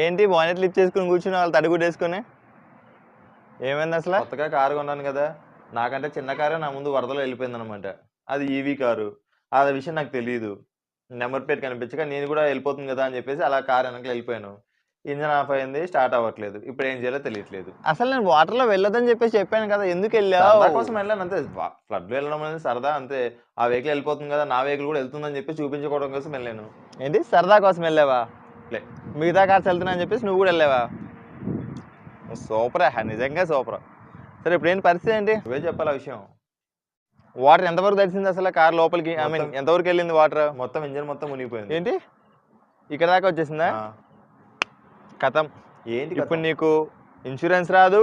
ఏంటి bonnet lift చేసుకుని కూర్చుని వాళ్ళు తడిగుడ్డేసుకొని ఏమైంది అసలు? కొత్తగా కారు కొన్నాను కదా, నాకంటే చిన్న కారే నా ముందు వరదలో వెళ్ళిపోయింది అనమాట. అది ఈవీ కారు. ఆ విషయం నాకు తెలియదు. నెంబర్ ప్లేట్ కనిపించక నేను కూడా వెళ్ళిపోతుంది కదా అని చెప్పేసి అలా కారు వెనకాల వెళ్ళిపోయాను. ఇంజన్ ఆఫ్ అయింది, స్టార్ట్ అవ్వట్లేదు. ఇప్పుడు ఏం చేయాలో తెలియట్లేదు. అసలు నేను వాటర్లో వెళ్ళొద్దని చెప్పేసి చెప్పాను కదా, ఎందుకు వెళ్ళావు? సరదా కోసం వెళ్ళాను అంతే. ఫ్లడ్ వెళ్ళడం అనేది సరదా అంతే. ఆ వెహికల్ వెళ్ళిపోతుంది కదా, నా వెహికల్ కూడా వెళ్తుందని చెప్పి చూపించుకోవడం కోసం వెళ్ళాను. ఏంటి సరదా కోసం వెళ్ళావా? లే, మిగతా కార్స్ వెళ్తున్నా అని చెప్పేసి నువ్వు కూడా వెళ్ళావా? సూపరా, నిజంగా సూపర్. సరే ఇప్పుడు ఏంటి పరిస్థితి ఏంటి? నువ్వే చెప్పాలి ఆ విషయం. వాటర్ ఎంతవరకు తడిసింది అసలు కార్ లోపలికి? ఐ మీన్ ఎంతవరకు వెళ్ళింది వాటర్? మొత్తం ఇంజన్ మొత్తం మునిగిపోయింది. ఏంటి ఇక్కడ దాకా వచ్చేసిందా? కథం. ఏంటి ఇప్పుడు నీకు ఇన్సూరెన్స్ రాదు,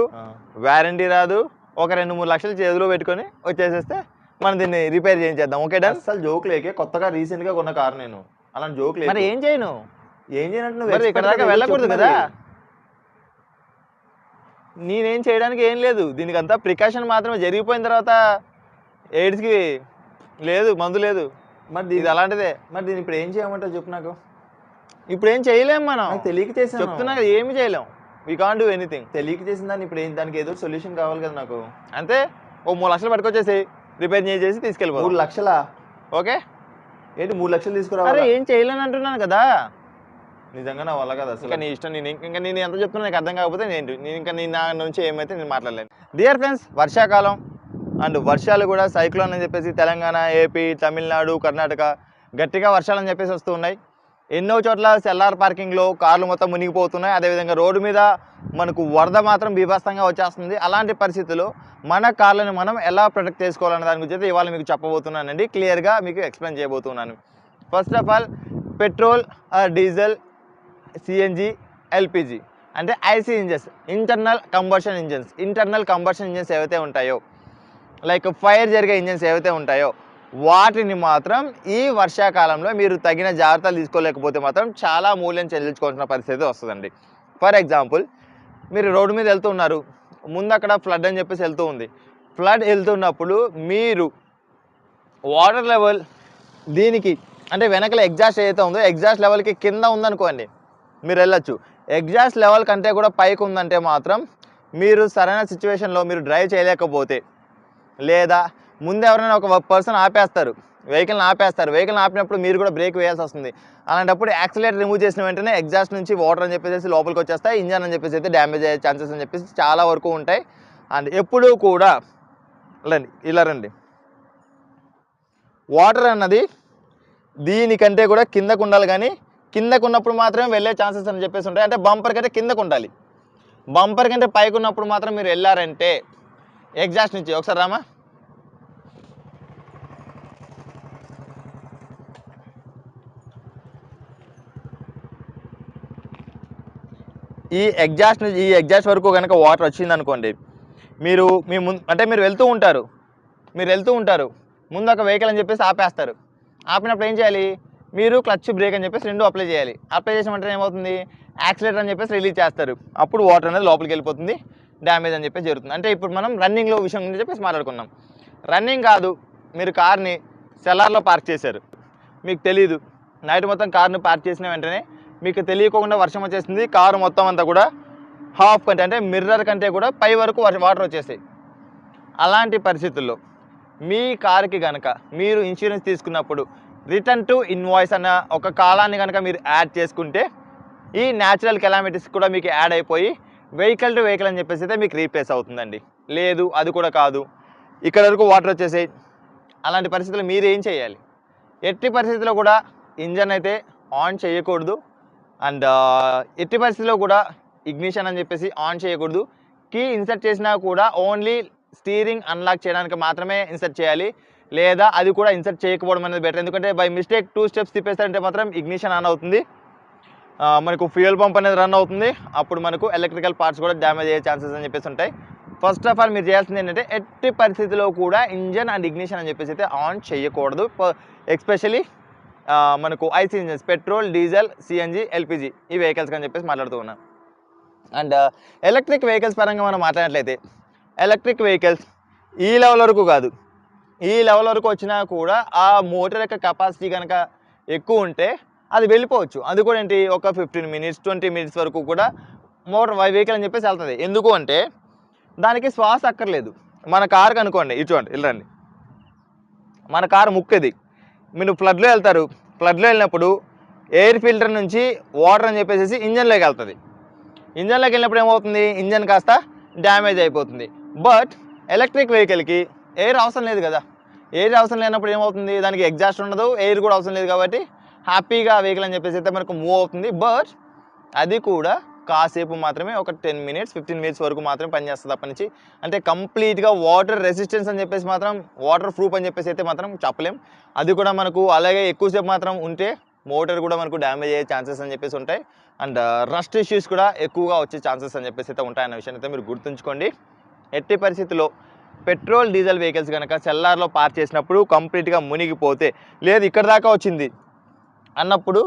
వారంటీ రాదు, ఒక 2-3 లక్షలు చేతిలో పెట్టుకొని వచ్చేసేస్తే మనం దీన్ని రిపేర్ చేయించేద్దాం. Okay done. అసలు జోక్ లేకే, కొత్తగా రీసెంట్ గా కొన్న కారు నేను. అలాంటి జోక్ లేదు. మరి ఏం చేయను? ఏం చేయనట్టు మరి ఇక్కడ దాకా వెళ్ళకూడదు కదా. నేనేం చేయడానికి ఏం లేదు, దీనికి అంతా ప్రికాషన్ మాత్రమే. జరిగిపోయిన తర్వాత ఎయిడ్స్కి లేదు, మందు లేదు. మరి ఇది అలాంటిదే. మరి దీన్ని ఇప్పుడు ఏం చేయమంటావు చెప్పు నాకు. ఇప్పుడు ఏం చేయలేము మనం. తెలియక చేసాను. చెప్తున్నా కదా, ఏమి చేయలేం. We can't do anything. తెలియక చేసిన దాన్ని ఇప్పుడు దానికి ఏదో సొల్యూషన్ కావాలి కదా నాకు. అంతే, ఓ 3 లక్షలు పట్టుకొచ్చేసి రిపేర్ చేసి తీసుకెళ్ళిపో. 3 లక్షలా? ఓకే, ఏంటి 3 లక్షలు తీసుకురావాలి? అరే ఏం చేయలేని అంటున్నాను కదా. నిజంగా నా వల్ల కదా అసలు. ఇంకా నీ ఇష్టం. నేను ఎంత చెప్తున్నా నాకు అర్థం కాకపోతే నేను నా నుంచి ఏమైతే నేను మాట్లాడలేను. డియర్ ఫ్రెండ్స్, వర్షాకాలం అండ్ వర్షాలు కూడా సైక్లోన్ అని చెప్పేసి తెలంగాణ, ఏపీ, తమిళనాడు, కర్ణాటక గట్టిగా వర్షాలు అని చెప్పేసి వస్తూ ఉన్నాయి. ఎన్నో చోట్ల సెల్లార్ పార్కింగ్లో కార్లు మొత్తం మునిగిపోతున్నాయి. అదేవిధంగా రోడ్డు మీద మనకు వరద మాత్రం బీభత్సంగా వచ్చేస్తుంది. అలాంటి పరిస్థితుల్లో మన కార్లను మనం ఎలా ప్రొటెక్ట్ చేసుకోవాలనే దాని గురించి ఇవాళ మీకు చెప్పబోతున్నానండి. క్లియర్గా మీకు ఎక్స్ప్లెయిన్ చేయబోతున్నాను. First of all, petrol, diesel, CNG, LPG అంటే IC engines, internal combustion engines ఏవైతే ఉంటాయో, లైక్ ఫైర్ జరిగే ఇంజన్స్ ఏవైతే ఉంటాయో వాటిని మాత్రం ఈ వర్షాకాలంలో మీరు తగిన జాగ్రత్తలు తీసుకోలేకపోతే మాత్రం చాలా మూల్యం చెల్లించుకోవాల్సిన పరిస్థితి వస్తుందండి. ఫర్ ఎగ్జాంపుల్, మీరు రోడ్డు మీద వెళ్తూ ఉన్నారు, ముందు అక్కడ ఫ్లడ్ అని చెప్పేసి వెళ్తూ ఉంది. ఫ్లడ్ వెళ్తున్నప్పుడు మీరు వాటర్ లెవెల్ దీనికి అంటే వెనకల ఎగ్జాస్ట్ ఏదైతే ఉందో ఎగ్జాస్ట్ లెవెల్కి కింద ఉందనుకోండి, మీరు వెళ్ళొచ్చు. ఎగ్జాస్ట్ లెవెల్ కంటే కూడా పైకి ఉందంటే మాత్రం మీరు సరైన సిచ్యువేషన్లో మీరు డ్రైవ్ చేయలేకపోతే, లేదా ముందు ఎవరైనా ఒక పర్సన్ ఆపేస్తారు, వెహికల్ని ఆపినప్పుడు మీరు కూడా బ్రేక్ వేయాల్సి వస్తుంది. అలాంటప్పుడు యాక్సిలేటర్ రిమూవ్ చేసిన వెంటనే ఎగ్జాస్ట్ నుంచి వాటర్ అని చెప్పేసి లోపలికి వచ్చేస్తాయి, ఇంజన్ అని చెప్పేసి అయితే డ్యామేజ్ అయ్యే ఛాన్సెస్ అని చెప్పేసి చాలా వరకు ఉంటాయి. అండ్ ఎప్పుడూ కూడా ఇలా రండి, వాటర్ అన్నది దీనికంటే కూడా కిందకు ఉండాలి, కానీ కిందకు ఉన్నప్పుడు మాత్రమే వెళ్ళే ఛాన్సెస్ అని చెప్పేసి ఉంటాయి. అంటే బంపర్ కంటే కిందకు ఉండాలి, బంపర్ కంటే పైకి ఉన్నప్పుడు మాత్రం మీరు వెళ్ళారంటే ఎగ్జాస్ట్ నుంచి ఒకసారి రామా, ఈ ఎగ్జాస్ట్ వరకు కనుక వాటర్ వచ్చింది అనుకోండి, మీరు మీరు వెళ్తూ ఉంటారు ముందు ఒక వెహికల్ అని చెప్పేసి ఆపేస్తారు. ఆపినప్పుడు ఏం చేయాలి, మీరు క్లచ్ బ్రేక్ అని చెప్పేసి రెండు అప్లై చేయాలి. అప్లై చేసిన వెంటనే ఏమవుతుంది, యాక్సిలేటర్ అని చెప్పేసి రిలీజ్ చేస్తారు. అప్పుడు వాటర్ అనేది లోపలికి వెళ్ళిపోతుంది, డ్యామేజ్ అని చెప్పేసి జరుగుతుంది. అంటే ఇప్పుడు మనం రన్నింగ్లో విషయం గురించి చెప్పేసి మాట్లాడుకున్నాం. రన్నింగ్ కాదు, మీరు కార్ని సెల్లార్లో పార్క్ చేశారు, మీకు తెలీదు, నైట్ మొత్తం కార్ని పార్క్ చేసిన వెంటనే మీకు తెలియకుండా వర్షం వచ్చేసింది, కారు మొత్తం అంతా కూడా హాఫ్ కంటే అంటే మిర్రర్ కంటే కూడా పై వరకు వాటర్ వచ్చేసాయి. అలాంటి పరిస్థితుల్లో మీ కారుకి కనుక మీరు ఇన్సూరెన్స్ తీసుకున్నప్పుడు రిటర్న్ టు ఇన్వాయిస్ అన్న ఒక కాలాన్ని కనుక మీరు యాడ్ చేసుకుంటే ఈ న్యాచురల్ కెలామిటీస్ కూడా మీకు యాడ్ అయిపోయి వెహికల్ టు వెహికల్ అని చెప్పేసి అయితే మీకు రీప్లేస్ అవుతుందండి. లేదు అది కూడా కాదు, ఇక్కడ వరకు వాటర్ వచ్చేసాయి, అలాంటి పరిస్థితుల్లో మీరు ఏం చేయాలి, ఎట్టి పరిస్థితుల్లో కూడా ఇంజన్ అయితే ఆన్ చేయకూడదు. అండ్ ఎట్టి పరిస్థితుల్లో కూడా ఇగ్నిషన్ అని చెప్పేసి ఆన్ చేయకూడదు. కీ ఇన్సర్ట్ చేసినా కూడా ఓన్లీ స్టీరింగ్ అన్లాక్ చేయడానికి మాత్రమే ఇన్సర్ట్ చేయాలి, లేదా అది కూడా ఇన్సర్ట్ చేయకపోవడం అనేది బెటర్. ఎందుకంటే బై మిస్టేక్ 2 స్టెప్స్ తిప్పేస్తారంటే మాత్రం ఇగ్నిషన్ ఆన్ అవుతుంది, మనకు ఫ్యూయల్ పంప్ అనేది రన్ అవుతుంది, అప్పుడు మనకు ఎలక్ట్రికల్ పార్ట్స్ కూడా డ్యామేజ్ అయ్యే ఛాన్సెస్ అని చెప్పేసి ఉంటాయి. ఫస్ట్ ఆఫ్ ఆల్ మీరు చేయాల్సింది ఏంటంటే ఎట్టి పరిస్థితిలో కూడా ఇంజన్ అండ్ ఇగ్నిషన్ అని చెప్పేసి అయితే ఆన్ చేయకూడదు. ఎస్పెషలీ మనకు IC engines, petrol, diesel, CNG, LPG ఈ వెహికల్స్ అని చెప్పేసి మాట్లాడుతూ ఉన్నాం. అండ్ ఎలక్ట్రిక్ వెహికల్స్ పరంగా మనం మాట్లాడినట్లయితే ఎలక్ట్రిక్ వెహికల్స్ ఈ లెవెల్ వరకు కాదు, ఈ లెవెల్ వరకు వచ్చినా కూడా ఆ మోటార్ యొక్క కెపాసిటీ కనుక ఎక్కువ ఉంటే అది వెళ్ళిపోవచ్చు. అది కూడా ఏంటి ఒక 15 మినిట్స్ 20 మినిట్స్ వరకు కూడా మోటార్ వెహికల్ అని చెప్పేసి వెళ్తుంది. ఎందుకు అంటే దానికి శ్వాస అక్కర్లేదు. మన కారుకి అనుకోండి, ఇటు చూడండి ఇలా రండి, మన కారు ముక్కది, మీరు ఫ్లడ్లో వెళ్తారు, ఫ్లడ్లో వెళ్ళినప్పుడు ఎయిర్ ఫిల్టర్ నుంచి వాటర్ అని చెప్పేసి ఇంజన్లోకి వెళ్తుంది. ఇంజన్లోకి వెళ్ళినప్పుడు ఏమవుతుంది, ఇంజన్ కాస్త డ్యామేజ్ అయిపోతుంది. బట్ ఎలక్ట్రిక్ వెహికల్కి ఎయిర్ అవసరం లేదు కదా, ఎయిర్ అవసరం లేనప్పుడు ఏమవుతుంది, దానికి ఎగ్జాస్ట్ ఉండదు, ఎయిర్ కూడా అవసరం లేదు కాబట్టి హ్యాపీగా వెహికల్ అని చెప్పేసి అయితే మనకు మూవ్ అవుతుంది. బట్ అది కూడా కాసేపు మాత్రమే, ఒక 10 మినిట్స్ 15 మినిట్స్ వరకు మాత్రమే పనిచేస్తుంది అప్పటి నుంచి. అంటే కంప్లీట్గా వాటర్ రెసిస్టెన్స్ అని చెప్పేసి మాత్రం, వాటర్ ప్రూఫ్ అని చెప్పేసి అయితే మాత్రం చెప్పలేం. అది కూడా మనకు అలాగే ఎక్కువసేపు మాత్రం ఉంటే మోటార్ కూడా మనకు డ్యామేజ్ అయ్యే ఛాన్సెస్ అని చెప్పేసి ఉంటాయి. అండ్ రస్ట్ ఇష్యూస్ కూడా ఎక్కువగా వచ్చే ఛాన్సెస్ అని చెప్పేసి అయితే ఉంటాయన్న విషయాన్ని అయితే మీరు గుర్తుంచుకోండి. ఎట్టి పరిస్థితుల్లో పెట్రోల్ డీజిల్ వెహికల్స్ కనుక సెల్లార్లో పార్క్ చేసినప్పుడు కంప్లీట్గా మునిగిపోతే, లేదు ఇక్కడ దాకా వచ్చింది అన్నప్పుడు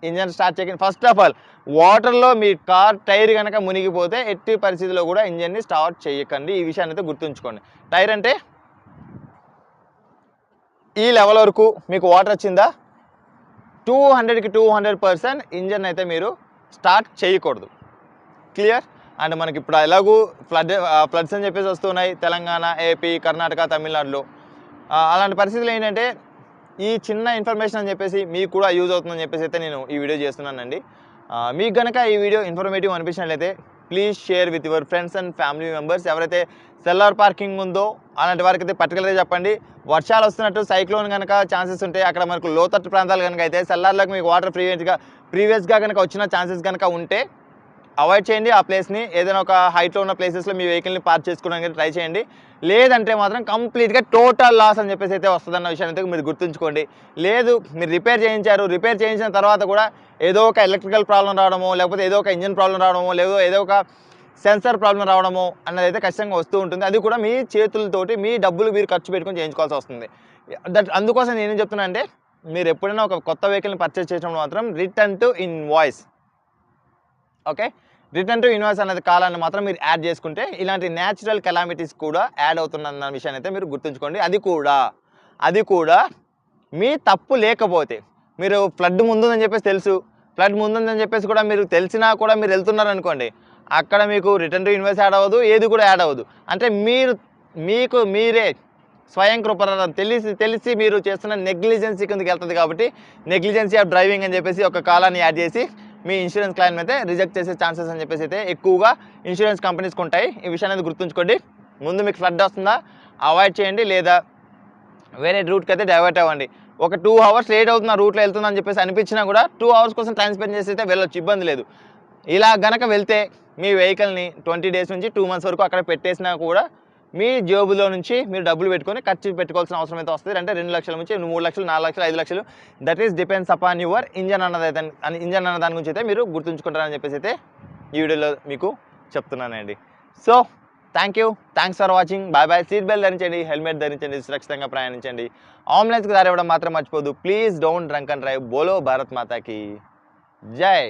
ఇంజన్ స్టార్ట్ చేయకండి. ఫస్ట్ ఆఫ్ ఆల్ వాటర్లో మీ కార్ టైర్ కనుక మునిగిపోతే ఎట్టి పరిస్థితిలో కూడా ఇంజన్ని స్టార్ట్ చేయకండి. ఈ విషయాన్ని అయితే గుర్తుంచుకోండి. టైర్ అంటే ఈ లెవెల్ వరకు మీకు వాటర్ వచ్చిందా, 200కి 200% ఇంజన్ అయితే మీరు స్టార్ట్ చేయకూడదు. క్లియర్? అండ్ మనకి ఇప్పుడు ఎలాగూ ఫ్లడ్స్ అని చెప్పేసి వస్తున్నాయి తెలంగాణ, ఏపీ, కర్ణాటక, తమిళనాడులో. అలాంటి పరిస్థితులు ఏంటంటే ఈ చిన్న ఇన్ఫర్మేషన్ అని చెప్పేసి మీకు కూడా యూజ్ అవుతుందని చెప్పేసి అయితే నేను ఈ వీడియో చేస్తున్నానండి. మీకు కనుక ఈ వీడియో ఇన్ఫర్మేటివ్ అనిపించినట్లయితే please share with your friends and family members. ఎవరైతే సెల్లార్ పార్కింగ్ ఉందో అలాంటి వారికి అయితే పర్టికులర్గా చెప్పండి. వర్షాలు వస్తున్నట్టు, సైక్లోన్ కనుక ఛాన్సెస్ ఉంటాయి, అక్కడ మనకు లోతట్టు ప్రాంతాలు కనుక అయితే సెల్లార్లోకి మీకు వాటర్ ప్రీవియస్గా కనుక వచ్చిన ఛాన్సెస్ కనుక ఉంటే అవాయిడ్ చేయండి ఆ ప్లేస్ని. ఏదైనా ఒక హైట్లో ఉన్న ప్లేసెస్లో మీ వెహికల్ని పార్క్ చేసుకోవడానికి ట్రై చేయండి. లేదంటే మాత్రం కంప్లీట్గా టోటల్ లాస్ అని చెప్పేసి అయితే వస్తుందన్న విషయాన్ని అయితే మీరు గుర్తుంచుకోండి. లేదు మీరు రిపేర్ చేయించిన తర్వాత కూడా ఏదో ఒక ఎలక్ట్రికల్ ప్రాబ్లం రావడమో, లేకపోతే ఏదో ఒక ఇంజిన్ ప్రాబ్లం రావడమో, లేదా ఏదో ఒక సెన్సార్ ప్రాబ్లం రావడమో అన్నది అయితే ఖచ్చితంగా వస్తూ ఉంటుంది. అది కూడా మీ చేతులతోటి మీ డబ్బులు మీరు ఖర్చు పెట్టుకొని చేయించుకోవాల్సి వస్తుంది. అందుకోసం నేనేం చెప్తున్నా అంటే, మీరు ఎప్పుడైనా ఒక కొత్త వెహికల్ని పర్చేస్ చేసినప్పుడు మాత్రం return to invoice, okay, return to invoice అనేది కాలాన్ని మాత్రం మీరు యాడ్ చేసుకుంటే ఇలాంటి న్యాచురల్ కెలామిటీస్ కూడా యాడ్ అవుతున్న విషయాన్ని అయితే మీరు గుర్తుంచుకోండి. అది కూడా మీ తప్పు లేకపోతే, మీరు ఫ్లడ్ ముందుందని చెప్పేసి తెలుసు, ఫ్లడ్ ముందుందని చెప్పేసి కూడా మీరు తెలిసినా కూడా మీరు వెళ్తున్నారు అనుకోండి, అక్కడ మీకు రిటర్న్ టు ఇన్వాయిస్ యాడ్ అవ్వదు, ఏది కూడా యాడ్ అవ్వదు. అంటే మీకు మీరే స్వయం కృపణం తెలిసి మీరు చేస్తున్న నెగ్లిజెన్సీ కిందకి వెళ్తుంది. కాబట్టి నెగ్లిజెన్సీ ఆఫ్ డ్రైవింగ్ అని చెప్పేసి ఒక కాలాన్ని యాడ్ చేసి మీ ఇన్సూరెన్స్ క్లెయిమ్ అయితే రిజెక్ట్ చేసే ఛాన్సెస్ అని చెప్పేసి అయితే ఎక్కువగా ఇన్సూరెన్స్ కంపెనీస్కి ఉంటాయి. ఈ విషయాన్ని అనేది గుర్తుంచుకోండి. ముందు మీకు ఫ్లడ్ వస్తుందా అవాయిడ్ చేయండి, లేదా వేరే రూట్కి అయితే డైవర్ట్ అవ్వండి. ఒక 2 అవర్స్ లేట్ అవుతున్న రూట్లో వెళ్తుందని చెప్పేసి అనిపించినా కూడా 2 అవర్స్ కోసం టైం స్పెండ్ చేసి అయితే వెళ్ళొచ్చు, ఇబ్బంది లేదు. ఇలా గనక వెళ్తే మీ వెహికల్ని 20 డేస్ నుంచి 2 మంత్స్ వరకు అక్కడ పెట్టేసినా కూడా మీ జేబులో నుంచి మీరు డబ్బులు పెట్టుకొని ఖర్చు పెట్టుకోవాల్సిన అవసరం అయితే వస్తుంది. అంటే 2 లక్షల నుంచి 3 లక్షలు, 4 లక్షలు, 5 లక్షలు, that is depends upon your engine అన్న దాని గురించి అయితే మీరు గుర్తుంచుకుంటారని చెప్పేసి అయితే ఈ వీడియోలో మీకు చెప్తున్నానండి. So thanks for watching. Bye. Seat belt ధరించండి, హెల్మెట్ ధరించండి, సురక్షితంగా ప్రయాణించండి. అంబులెన్స్కి దారి ఇవ్వడం మాత్రం మర్చిపోదు. Please don't drunk and drive. బోలో భారత్ మాతాకి జై.